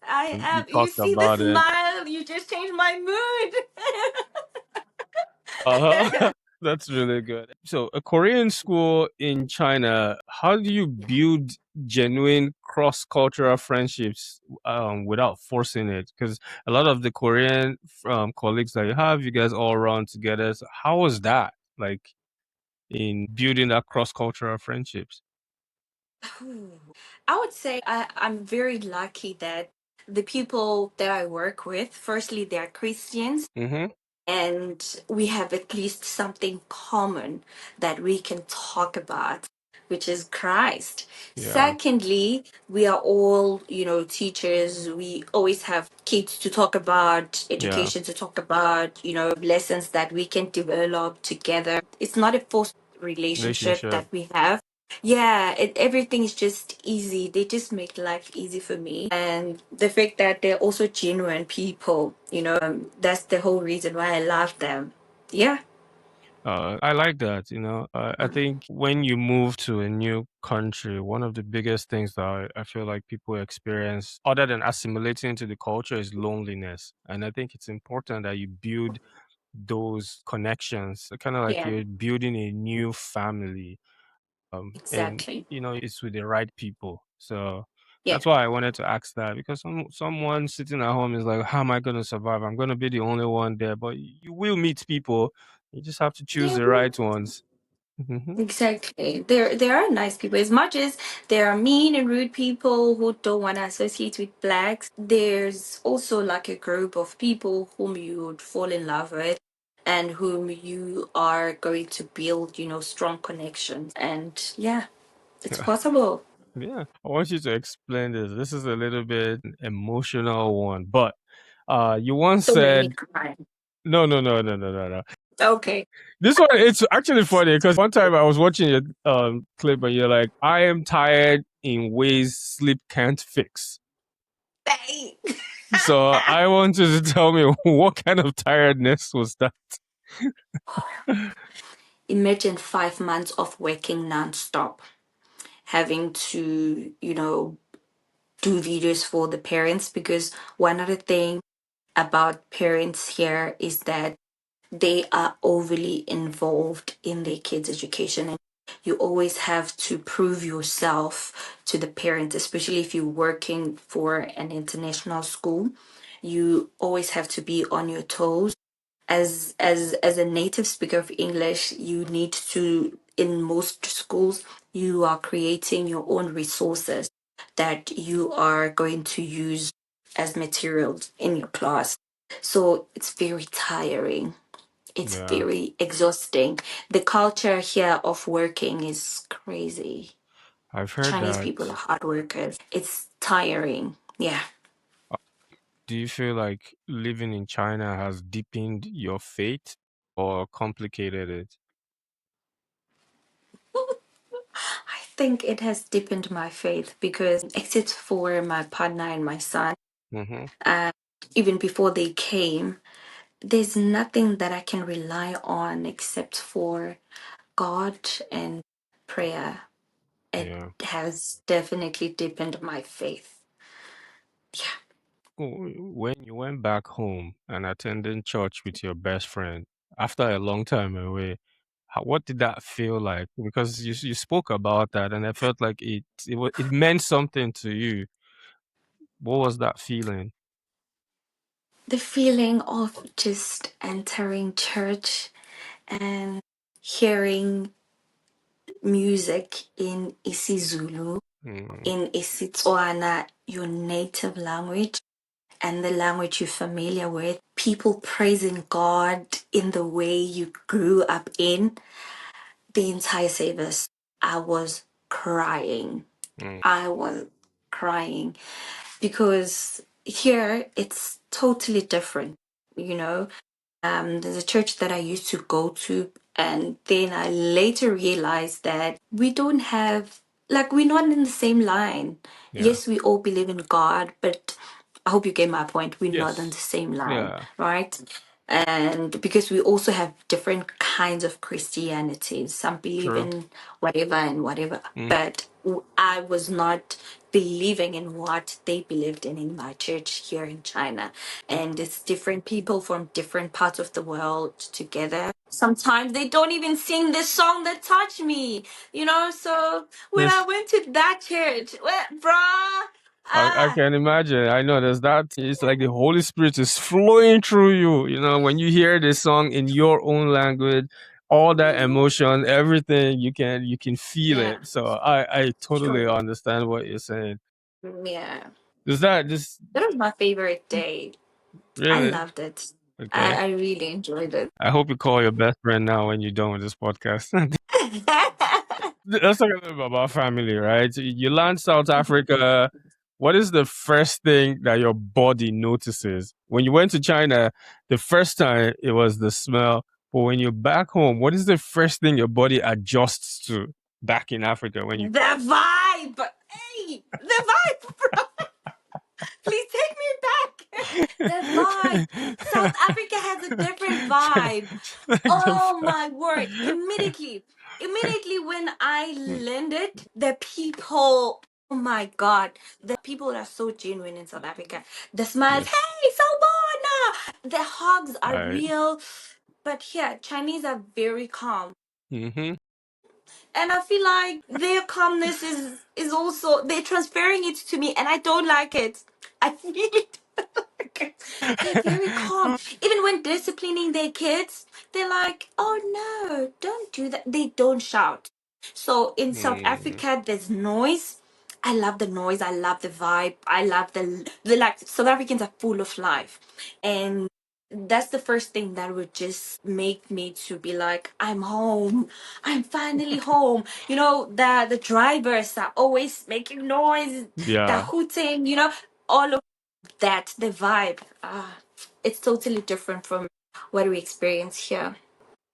I you am. You talked see the about it. smile? You just changed my Uh-huh. mood. That's really good. So, a Korean school in China, how do you build genuine cross-cultural friendships without forcing it? Because a lot of the Korean colleagues that you have, you guys all run together. So how was that like in building that cross-cultural friendships? I would say I'm very lucky that the people that I work with, firstly, they're Christians Mm-hmm. and we have at least something common that we can talk about, which is Christ. Yeah. Secondly, we are all, teachers. We always have kids to talk about, Yeah. education to talk about, lessons that we can develop together. It's not a forced relationship Relationship. that we have. Yeah, everything is just easy. They just make life easy for me. And the fact that they're also genuine people, that's the whole reason why I love them. Yeah. I like that. I Mm. think when you move to a new country, one of the biggest things that I feel like people experience, other than assimilating into the culture, is loneliness. And I think it's important that you build those connections, kind of like Yeah, you're building a new family. And exactly. it's with the right people. So Yeah. that's why I wanted to ask that because someone sitting at home is like, how am I going to survive? I'm going to be the only one there, but you will meet people. You just have to choose Yeah, the right ones. Hmm. exactly. There are nice people. As much as there are mean and rude people who don't want to associate with blacks, there's also like a group of people whom you would fall in love with and whom you are going to build, strong connections. And yeah, it's possible. Yeah, I want you to explain this. This is a little bit emotional one, but you once Don't make me said, cry. no, no, no, no, no, no, no. Okay. This one, it's actually funny because one time I was watching your clip and you're like, I am tired in ways sleep can't fix. Bang. So I want you to tell me what kind of tiredness was that? Imagine 5 months of working nonstop, having to, do videos for the parents because one other thing about parents here is that they are overly involved in their kids' education. And you always have to prove yourself to the parent, especially if you're working for an international school. You always have to be on your toes. As a native speaker of English, you need to, in most schools, you are creating your own resources that you are going to use as materials in your class. So it's very tiring. It's Yeah. very exhausting. The culture here of working is crazy. I've heard Chinese that. people are hard workers. It's tiring. Yeah. uh, Do you feel like living in China has deepened your faith or complicated it? I think it has deepened my faith because, except for my partner and my son, Mm-hmm. uh, even before they came, there's nothing that I can rely on except for God and prayer. It Yeah. has definitely deepened my faith. Yeah. When you went back home and attending church with your best friend after a long time away, what did that feel like? Because you spoke about that, and I felt like it meant something to you. What was that feeling? The feeling of just entering church and hearing music in isiZulu, Mm, in isiXhosa, your native language, and the language you're familiar with, people praising God in the way you grew up in, the entire service, I was crying. mm, I was crying because here it's totally different, you know. There's a church that I used to go to, and then I later realized that we don't have, like, we're not in the same line. yeah. Yes, we all believe in God, but I hope you get my point. We're not on the Yes. same line, Yeah. right? And because we also have different kinds of Christianity, some believe True. in whatever and whatever, Mm. but I was not believing in what they believed in my church here in China. And it's different people from different parts of the world together. Sometimes they don't even sing the song that touched me, you know. So when I This went to that church, well, bruh, I ah, can imagine. I know there's that. It's like the Holy Spirit is flowing through you. You know, when you hear this song in your own language, all that emotion, everything you can feel yeah, it. So I totally true. understand what you're saying. Yeah, Does that just that was my favorite day. I really loved it. okay? I really enjoyed it. I hope you call your best friend now when you're done with this podcast. Let's talk a little bit about family, right? You land South Africa. What is the first thing that your body notices? When you went to China the first time, it was the smell. But when you're back home, what is the first thing your body adjusts to back in Africa when you The vibe. Hey, the vibe. Please take me back. The vibe. South Africa has a different vibe. like Oh the my word. Immediately when I landed, the people, oh my God, the people are so genuine in South Africa. The smiles, yes. hey, Sawubona. The hugs are I real. But here, Chinese are very calm. mm-hmm. And I feel like their calmness is also, they're transferring it to me, and I don't like it. I really don't like it. They're very calm. Even when disciplining their kids, they're like, oh no, don't do that. They don't shout. So in South Mm, Africa, there's noise. I love the noise. I love the vibe. I love the like, South Africans are full of life. And that's the first thing that would just make me to be like, I'm home. I'm finally home. You know, the drivers are always making noise, the yeah. hooting, you know, all of that, the vibe. It's totally different from what we experience here.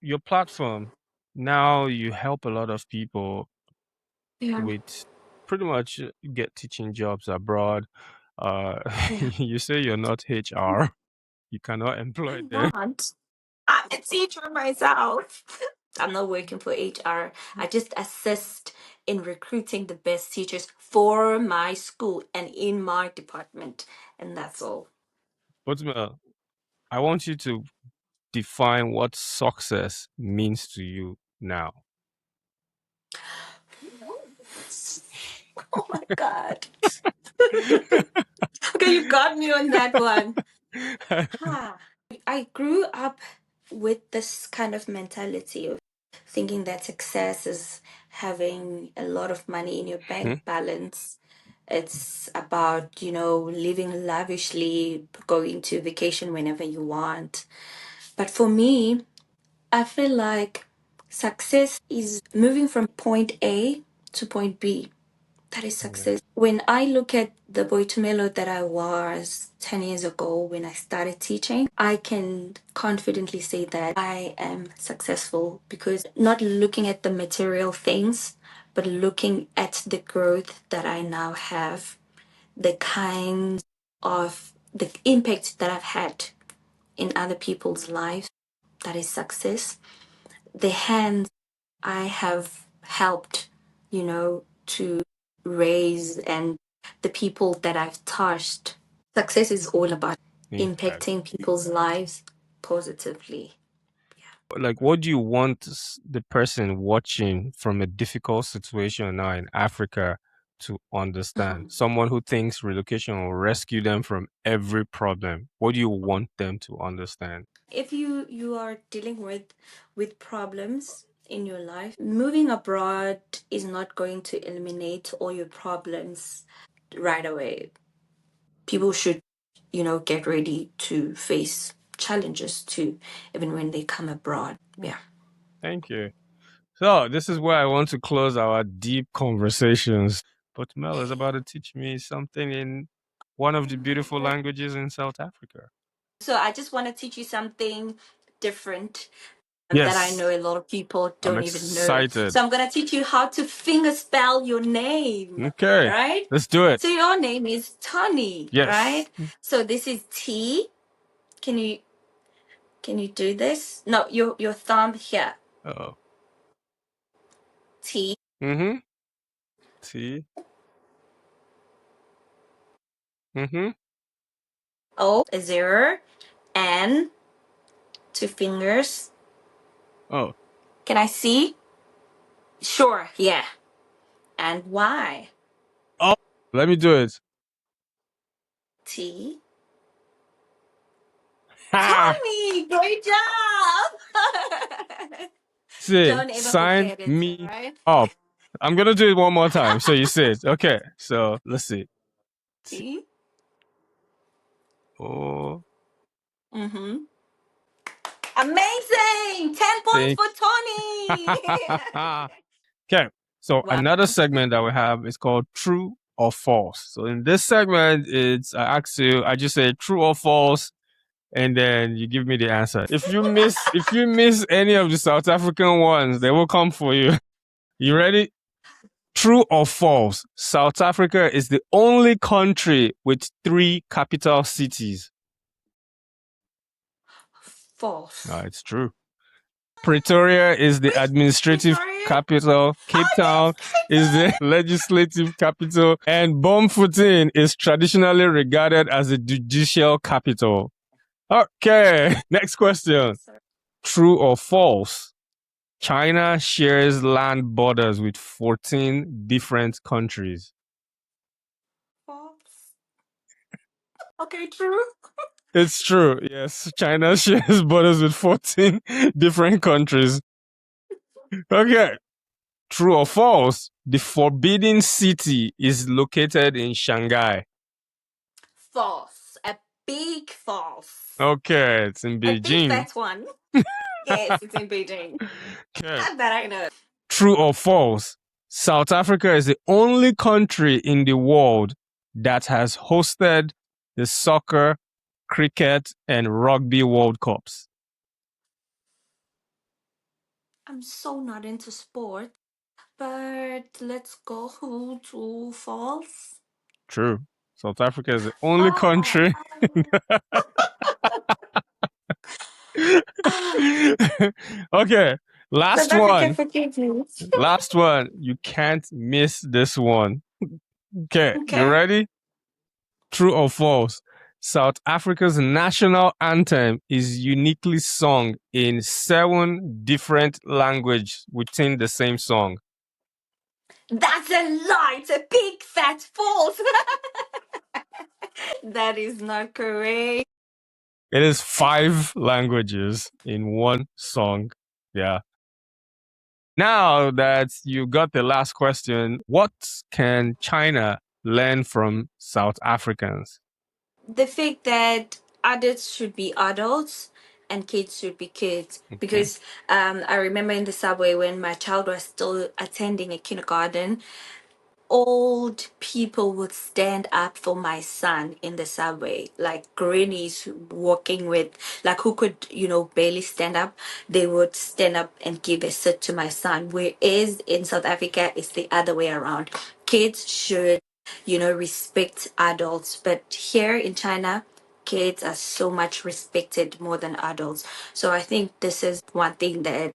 Your platform, now you help a lot of people Yeah. with pretty much get teaching jobs abroad. Uh, Yeah. you say you're not HR, you cannot employ I'm them, not. I'm a teacher myself. I'm not working for HR. I just assist in recruiting the best teachers for my school and in my department. And that's all. but I want you to define what success means to you now? Oh my God. Okay, you got me on that one. I grew up with this kind of mentality of thinking that success is having a lot of money in your bank balance. It's about, living lavishly, going to vacation whenever you want. But for me, I feel like success is moving from point A to point B. That is success. When I look at the Boitumelo that I was 10 years ago when I started teaching, I can confidently say that I am successful because not looking at the material things, but looking at the growth that I now have, the kind of the impact that I've had in other people's lives. That is success. The hands I have helped, to raise and the people that I've touched. Success is all about impacting people's lives positively. Like, what do you want the person watching from a difficult situation now in Africa to understand? Someone who thinks relocation will rescue them from every problem. What do you want them to understand? If you are dealing with problems in your life, moving abroad is not going to eliminate all your problems right away. People should, get ready to face challenges too, even when they come abroad. Yeah. Thank you. So this is where I want to close our deep conversations. But Mel is about to teach me something in one of the beautiful languages in South Africa. So I just want to teach you something different that I know a lot of people don't even know. So I'm going to teach you how to finger spell your name. Okay. Right? Let's do it. So your name is Tony. Yes. Right? So this is T. Can you do this? No, your thumb here. Oh. T. Mm-hmm. T. Mm-hmm. O, a 0. N, 2 fingers. Oh. Can I see? Sure, yeah. And Y. Oh. Let me do it. T. Ha! Tony, great job! Say, Don't ever sign forget it, me right? up. I'm gonna do it one more time. So you say it. Okay. So let's see. T. Oh. Mm-hmm. Amazing! 10 points for Tony! Okay. So Wow. another segment that we have is called true or false. So in this segment, I ask you, I just say true or false, and then you give me the answer. If you miss any of the South African ones, they will come for you. You ready? True or false? South Africa is the only country with 3 capital cities. False. No, it's true. Pretoria is the administrative capital. Cape Town is the legislative capital. And Bomfontein is traditionally regarded as the judicial capital. Okay, next question. True or false? China shares land borders with 14 different countries. False. Okay, true. It's true. Yes, China shares borders with 14 different countries. Okay. True or false? The Forbidden City is located in Shanghai. False. A big false. Okay, it's in A big Beijing. fat one. Yes, it's in Beijing. Okay. That I know. True or false? South Africa is the only country in the world that has hosted the soccer, cricket, and rugby World Cups. I'm so not into sport, but let's go to false. True. South Africa is the only country. Okay, last South Africa, one. forgive me. Last one. You can't miss this one. Okay, you ready? True or false? South Africa's national anthem is uniquely sung in 7 different languages within the same song. That's a lie. It's a big fat false. That is not correct. It is 5 languages in one song. Yeah. Now that you got the last question, what can China learn from South Africans? The fact that adults should be adults and kids should be kids. Because I remember in the subway when my child was still attending a kindergarten, old people would stand up for my son in the subway, like grannies walking with, like, who could, barely stand up. They would stand up and give a seat to my son. Whereas in South Africa, it's the other way around. Kids should, respect adults. But here in China, kids are so much respected more than adults. So I think this is one thing that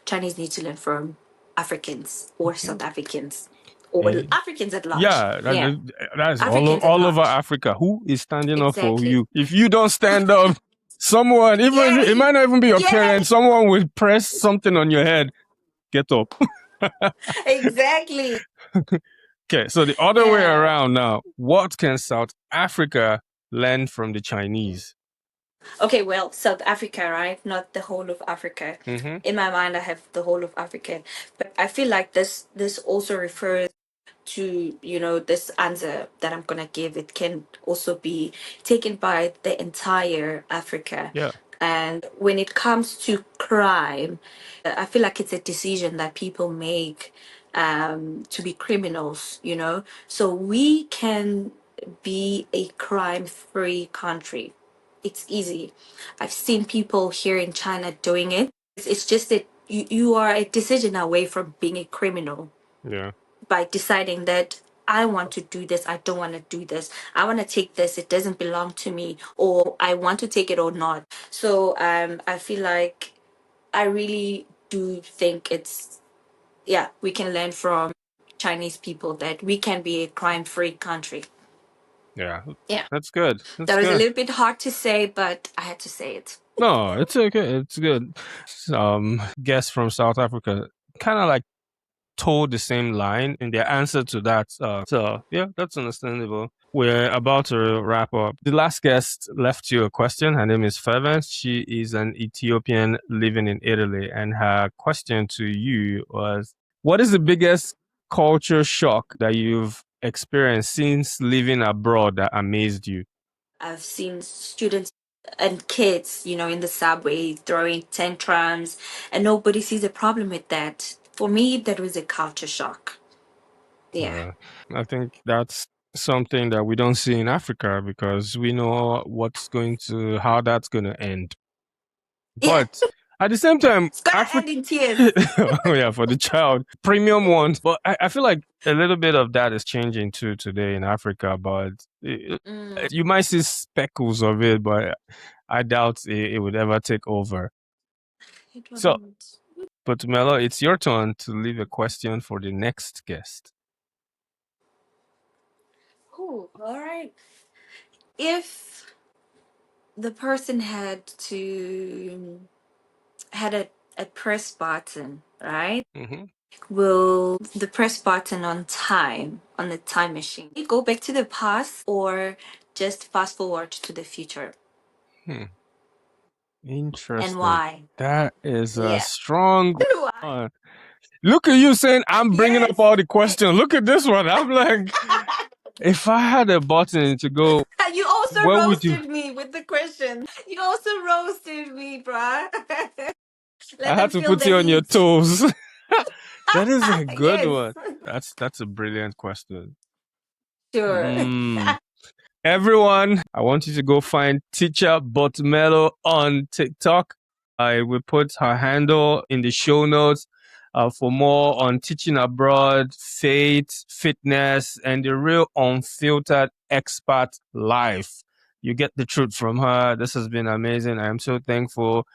Chinese need to learn from Africans or South Africans or Africans at large. Yeah, Yeah. that is Africans at all over large. Africa. Who is standing up for Exactly. you? If you don't stand up, someone, even it might not even be your parents, someone will press something on your head. Get up. Exactly. Okay, so the other way around now. What can South Africa learn from the Chinese? Okay, well, South Africa, right? Not the whole of Africa. In my mind, I have the whole of Africa, but I feel like this also refers to, this answer that I'm gonna give. It can also be taken by the entire Africa. Yeah. And when it comes to crime, I feel like it's a decision that people make to be criminals, So we can be a crime free country. It's easy. I've seen people here in China doing it. It's just that you are a decision away from being a criminal. Yeah. By deciding that I want to do this, I don't want to do this, I want to take this, it doesn't belong to me, or I want to take it or not. So I feel like I really do think we can learn from Chinese people that we can be a crime free country. Yeah. Yeah. That's good. That was a little bit hard to say, but I had to say it. No, it's okay. It's good. Guests from South Africa kind of like told the same line in their answer to that. So yeah, that's understandable. We're about to wrap up. The last guest left you a question. Her name is Fervent. She is an Ethiopian living in Italy, and her question to you was, what is the biggest culture shock that you've experienced since living abroad that amazed you? I've seen students and kids, in the subway throwing tantrums, and nobody sees a problem with that. For me, that was a culture shock. Yeah. I think that's something that we don't see in Africa because we know how that's going to end. But at the same time, it's gonna end in tears. Oh yeah, for the child, premium ones. But I feel like a little bit of that is changing too today in Africa. But you might see speckles of it, but I doubt it would ever take over. So, Boitumelo, it's your turn to leave a question for the next guest. Oh, all right. If the person had a press button, right? Will the press button on the time machine, you go back to the past or just fast forward to the future? Interesting. And why? That is a strong one. Look at you saying I'm bringing up all the questions. Look at this one. I'm like, if I had a button to go, you also roasted me with the question. You also roasted me, bruh. I had to put you on your toes. That is a good one. That's a brilliant question. Sure. Everyone, I want you to go find Teacher Boitumelo on TikTok. I will put her handle in the show notes for more on teaching abroad, faith, fitness, and the real unfiltered expat life. You get the truth from her. This has been amazing. I am so thankful.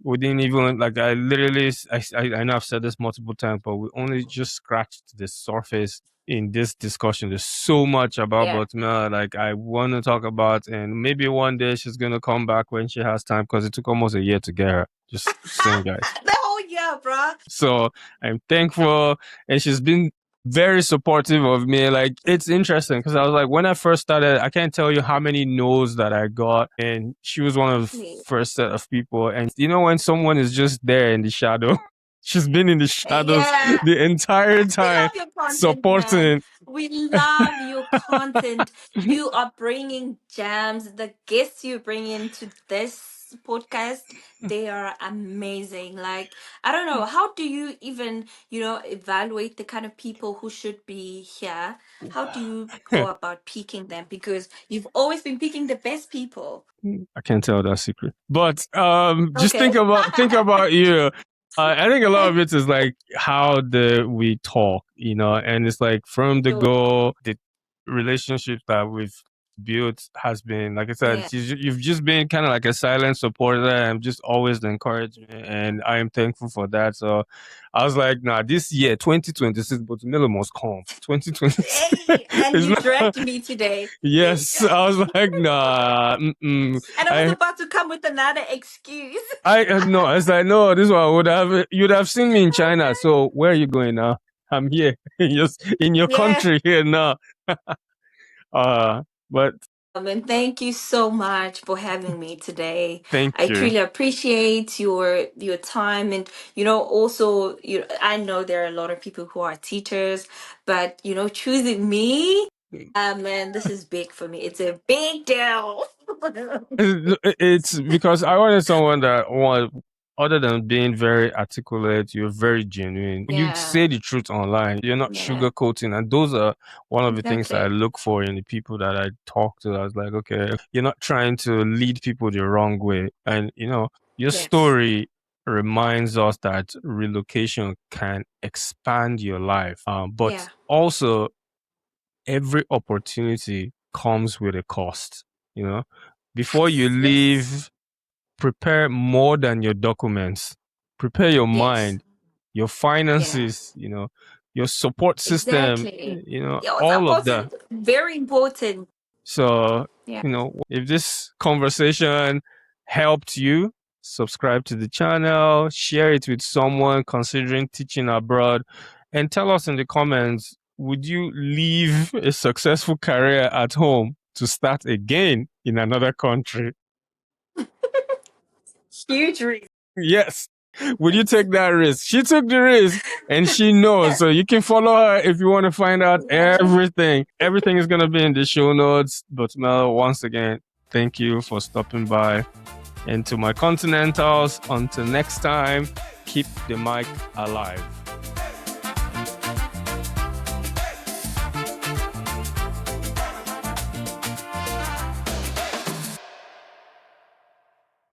We didn't even like. I literally, I know I've said this multiple times, but we only just scratched the surface in this discussion. There's so much about Boitumelo like I want to talk about, and maybe one day she's gonna come back when she has time because it took almost a year to get her. Just saying, guys. The whole year, bruh. So I'm thankful, and she's been very supportive of me. Like, it's interesting because I was like, when I first started, I can't tell you how many no's that I got, and she was one of the first set of people. And you know, when someone is just there in the shadow, she's been in the shadows the entire time, We love your content, supporting. man. We love your content. You are bringing gems. The guests you bring into this podcast, they are amazing. Like, I don't know, how do you even, evaluate the kind of people who should be here? How do you go about picking them? Because you've always been picking the best people. I can't tell that secret, but just think about you. I think a lot of it is like how we talk, and it's like from the go, the relationships that we've built has been, like I said, you've just been kind of like a silent supporter and just always encouraged me, and I am thankful for that. So I was like, nah, this year, 2026, Boitumelo must come. 2026. Hey, and you dragged me today. Yes, I was like, nah. And I was about to come with another excuse. No, I was like, no, this one you'd have seen me in China. So where are you going now? I'm here in your country here now. But and thank you so much for having me today. Thank I you. truly appreciate your time, and also I know there are a lot of people who are teachers, but choosing me, man, this is big for me. It's a big deal. It's because I wanted someone that other than being very articulate, you're very genuine. You say the truth online. You're not sugarcoating, and those are one of the things that I look for in the people that I talk to. I was like, okay, you're not trying to lead people the wrong way, and your story reminds us that relocation can expand your life. But also every opportunity comes with a cost. Before you leave, prepare more than your documents. Prepare your mind, your finances, your support system, all of that. Very important. So, if this conversation helped you, subscribe to the channel, share it with someone considering teaching abroad, and tell us in the comments, would you leave a successful career at home to start again in another country? Huge risk. Yes. Would you take that risk? She took the risk and she knows. So you can follow her if you want to find out everything. Everything is going to be in the show notes. But Mel, once again, thank you for stopping by. And to my continentals, until next time, keep the mic alive.